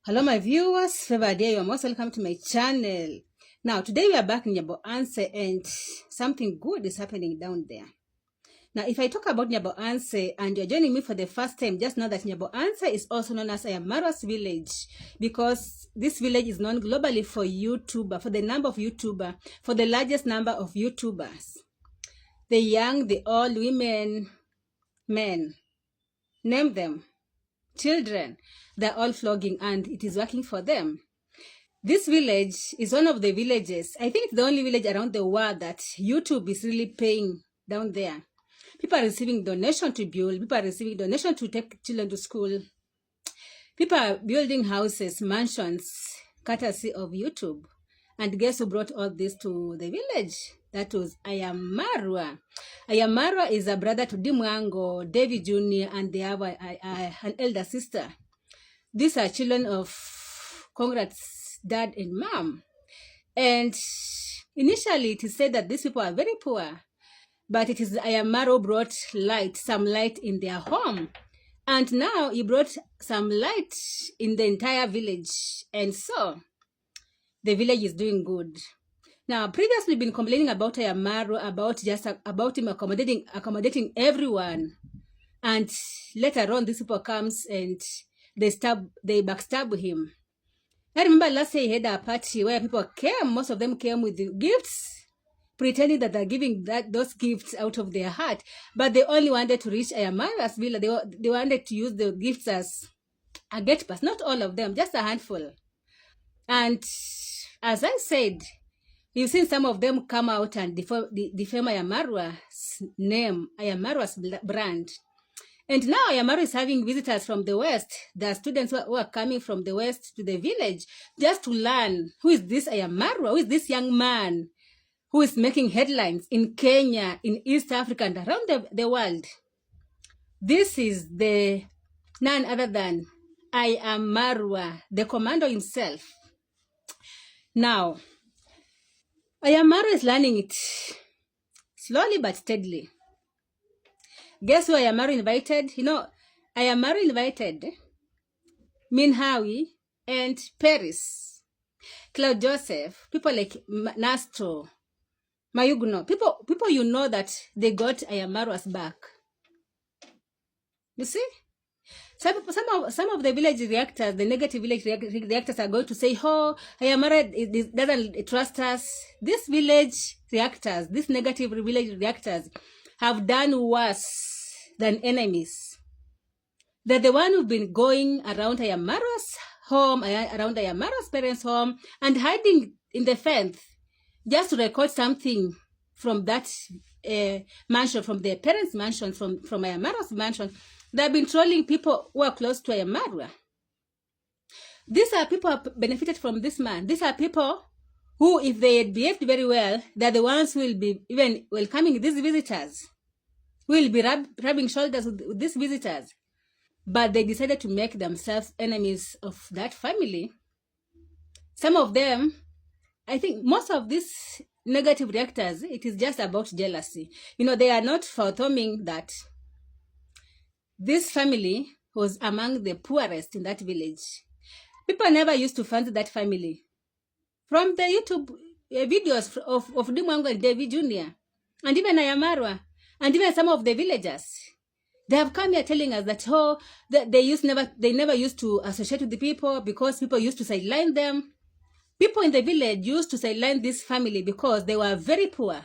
Hello my viewers, favor day, you are most welcome to my channel. Now today we are back in Nyabo Anse and something good is happening down there. Now if I talk about Nyabo Anse and you're joining me for the first time, just know that Nyabo Anse is also known as Iam Marwa's village, because this village is known globally for YouTuber, for the number of YouTuber, for the largest number of YouTubers. The young, the old, women, men, name them, children, they're all flogging and it is working for them. This village is one of the villages, I think it's the only village around the world that YouTube is really paying down there. People are receiving donation to build, people are receiving donation to take children to school. People are building houses, mansions, courtesy of YouTube. And guess who brought all this to the village? That was Iam Marwa. Iam Marwa is a brother to Dimwango, David Jr., and they have an elder sister. These are children of Congrats dad and mom. And initially it is said that these people are very poor, but it is Iam Marwa brought some light in their home. And now he brought some light in the entire village. And so the village is doing good. Now, previously been complaining about Iam Marwa, about him accommodating everyone. And later on, these people comes and they backstab him. I remember last year he had a party where people came, most of them came with gifts, pretending that they're giving those gifts out of their heart. But they only wanted to reach Iam Marwa's villa. They wanted to use the gifts as a gate pass. Not all of them, just a handful. And as I said, you've seen some of them come out and defame Iam Marwa's name, Iam Marwa's brand. And now Iam Marwa is having visitors from the West. There are students who are coming from the West to the village just to learn who is this Iam Marwa, who is this young man who is making headlines in Kenya, in East Africa, and around the world. This is none other than Iam Marwa, the commando himself. Now, Iam Marwa is learning it slowly but steadily. Guess who Iam Marwa invited? You know, Iam Marwa invited Minhawi and Paris, Claude Joseph, people like Nastro, Mayugno, people you know that they got Iam Marwa's back. You see? Some of the village reactors, the negative village reactors are going to say, oh, Iam Marwa doesn't trust us. These village reactors, these negative village reactors have done worse than enemies. They're the one who've been going around Iam Marwa's home, around Iam Marwa's parents' home, and hiding in the fence just to record something from that mansion, from their parents' mansion, from Iam Marwa's mansion. They've been trolling people who are close to Iam Marwa. These are people who benefited from this man. These are people who, if they had behaved very well, they're the ones who will be even welcoming these visitors, who will be rubbing shoulders with these visitors. But they decided to make themselves enemies of that family. Some of them, I think most of these negative reactors, it is just about jealousy. You know, they are not fathoming that this family was among the poorest in that village. People never used to fancy that family. From the YouTube videos of Dimwango and David Jr., and even Iam Marwa, and even some of the villagers, they have come here telling us that, oh, they never used to associate with the people because people used to sideline them. People in the village used to sideline this family because they were very poor.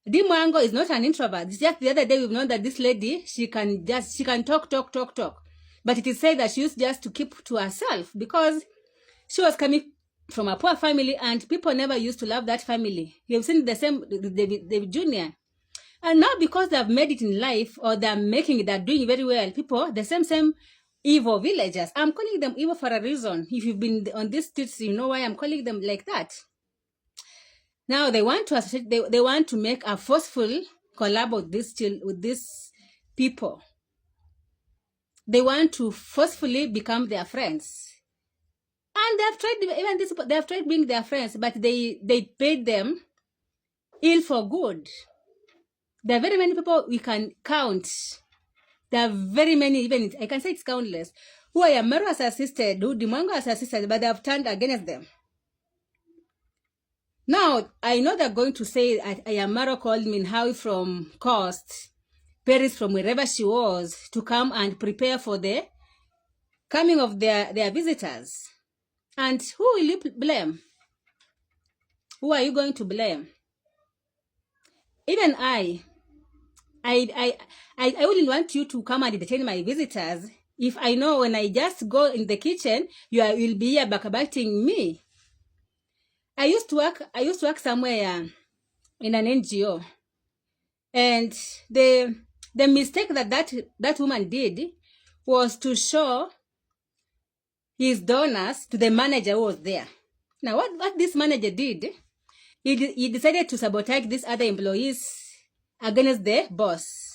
Dimwango is not an introvert. It's just the other day we've known that this lady, she can talk. But it is said that she used just to keep to herself because she was coming from a poor family and people never used to love that family. You've seen the same, David Jr. And now because they've made it in life, or they're doing very well, people, the same evil villagers. I'm calling them evil for a reason. If you've been on these streets, you know why I'm calling them like that. Now they want to associate, they want to make a forceful collab with these people. They want to forcefully become their friends. And they have tried being their friends, but they paid them ill for good. There are very many people we can count. There are very many, even I can say it's countless, who Iam Marwa has assisted, who Dimongo has assisted, but they have turned against them. Now, I know they're going to say Iam Marwa called Minhawi from Coast, Paris from wherever she was, to come and prepare for the coming of their visitors. And who will you blame? Who are you going to blame? Even I wouldn't want you to come and entertain my visitors if I know when I just go in the kitchen, you'll be here backbiting me. I used to work somewhere in an NGO, and the mistake that woman did was to show his donors to the manager who was there. Now, what this manager did, he decided to sabotage these other employees against the boss.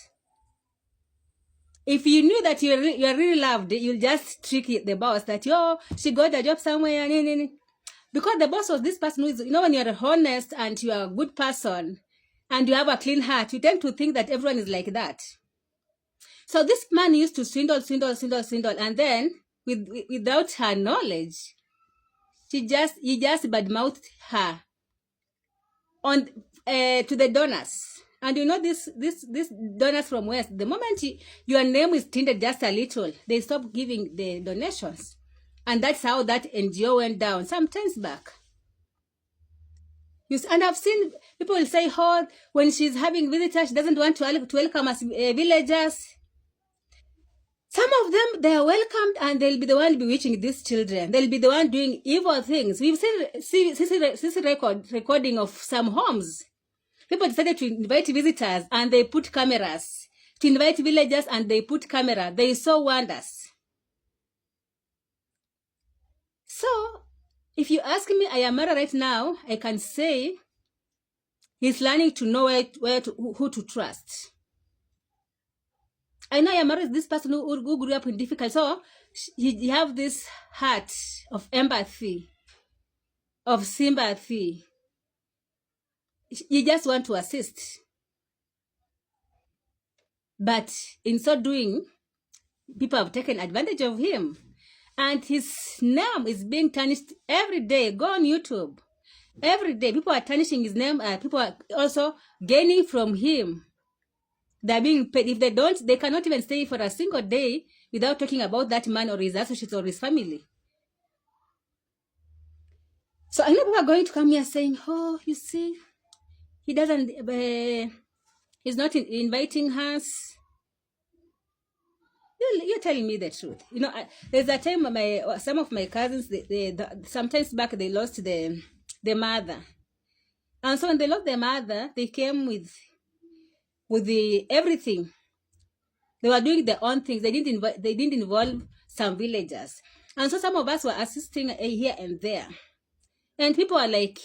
If you knew that you're really loved, you'll just trick the boss that, she got a job somewhere. Because the boss was this person who is, when you're honest and you are a good person and you have a clean heart, you tend to think that everyone is like that. So this man used to swindle, and then without her knowledge, he just badmouthed her on to the donors. And this donors from West, the moment your name is tinted just a little, they stop giving the donations. And that's how that NGO went down some times back. And I've seen people will say, when she's having visitors, she doesn't want to welcome us villagers. Some of them, they are welcomed and they'll be the one bewitching these children. They'll be the one doing evil things. We've seen recording of some homes. People decided to invite visitors and they put cameras. To invite villagers and they put camera. They saw wonders. So, if you ask me, Iam Marwa right now, I can say he's learning to know who to trust. I know Iam Marwa is this person who grew up in difficult. So, he have this heart of empathy, of sympathy. You just want to assist. But in so doing, people have taken advantage of him. And his name is being tarnished every day. Go on YouTube. Every day, people are tarnishing his name. People are also gaining from him. They're being paid. If they don't, they cannot even stay for a single day without talking about that man or his associates or his family. So I know people are going to come here saying, you see, he doesn't, he's not inviting us. You're telling me the truth. There's a time some of my cousins, sometimes back, they lost the mother. And so when they lost their mother, they came with everything. They were doing their own things. They didn't involve some villagers. And so some of us were assisting here and there. And people are like,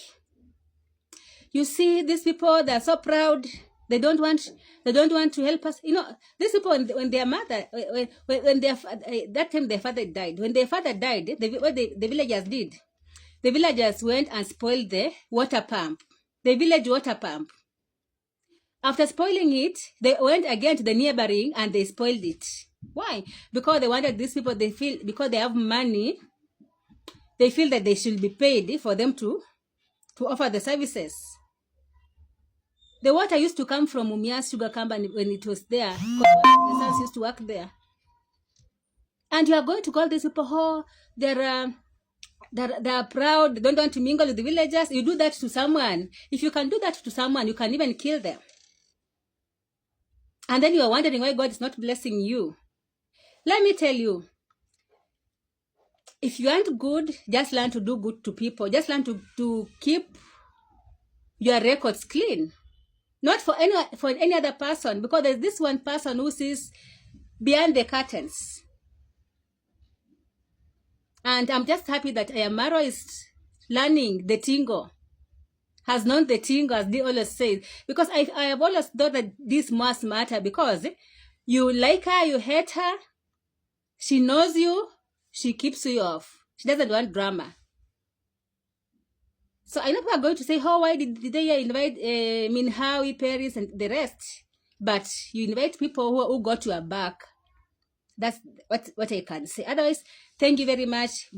you see, these people, they're so proud. They don't want to help us. These people, when their mother, when that time their father died. When their father died, what the villagers did, the villagers went and spoiled the water pump, the village water pump. After spoiling it, they went again to the neighboring and they spoiled it. Why? Because they wanted these people, because they have money, they feel that they should be paid for them to offer the services. The water used to come from Mumia's sugar company when it was there. The sons used to work there. And you are going to call these people, they're proud, they don't want to mingle with the villagers. You do that to someone. If you can do that to someone, you can even kill them. And then you are wondering why God is not blessing you. Let me tell you, if you aren't good, just learn to do good to people. Just learn to keep your records clean. Not for any other person, because there's this one person who sees behind the curtains. And I'm just happy that Iam Marwa is learning the TINGO, has known the TINGO, as they always say. Because I have always thought that this must matter, because you like her, you hate her, she knows you, she keeps you off. She doesn't want drama. So I know people are going to say, why did they invite Minhawi, Paris, and the rest? But you invite people who got your back. That's what I can say. Otherwise, thank you very much.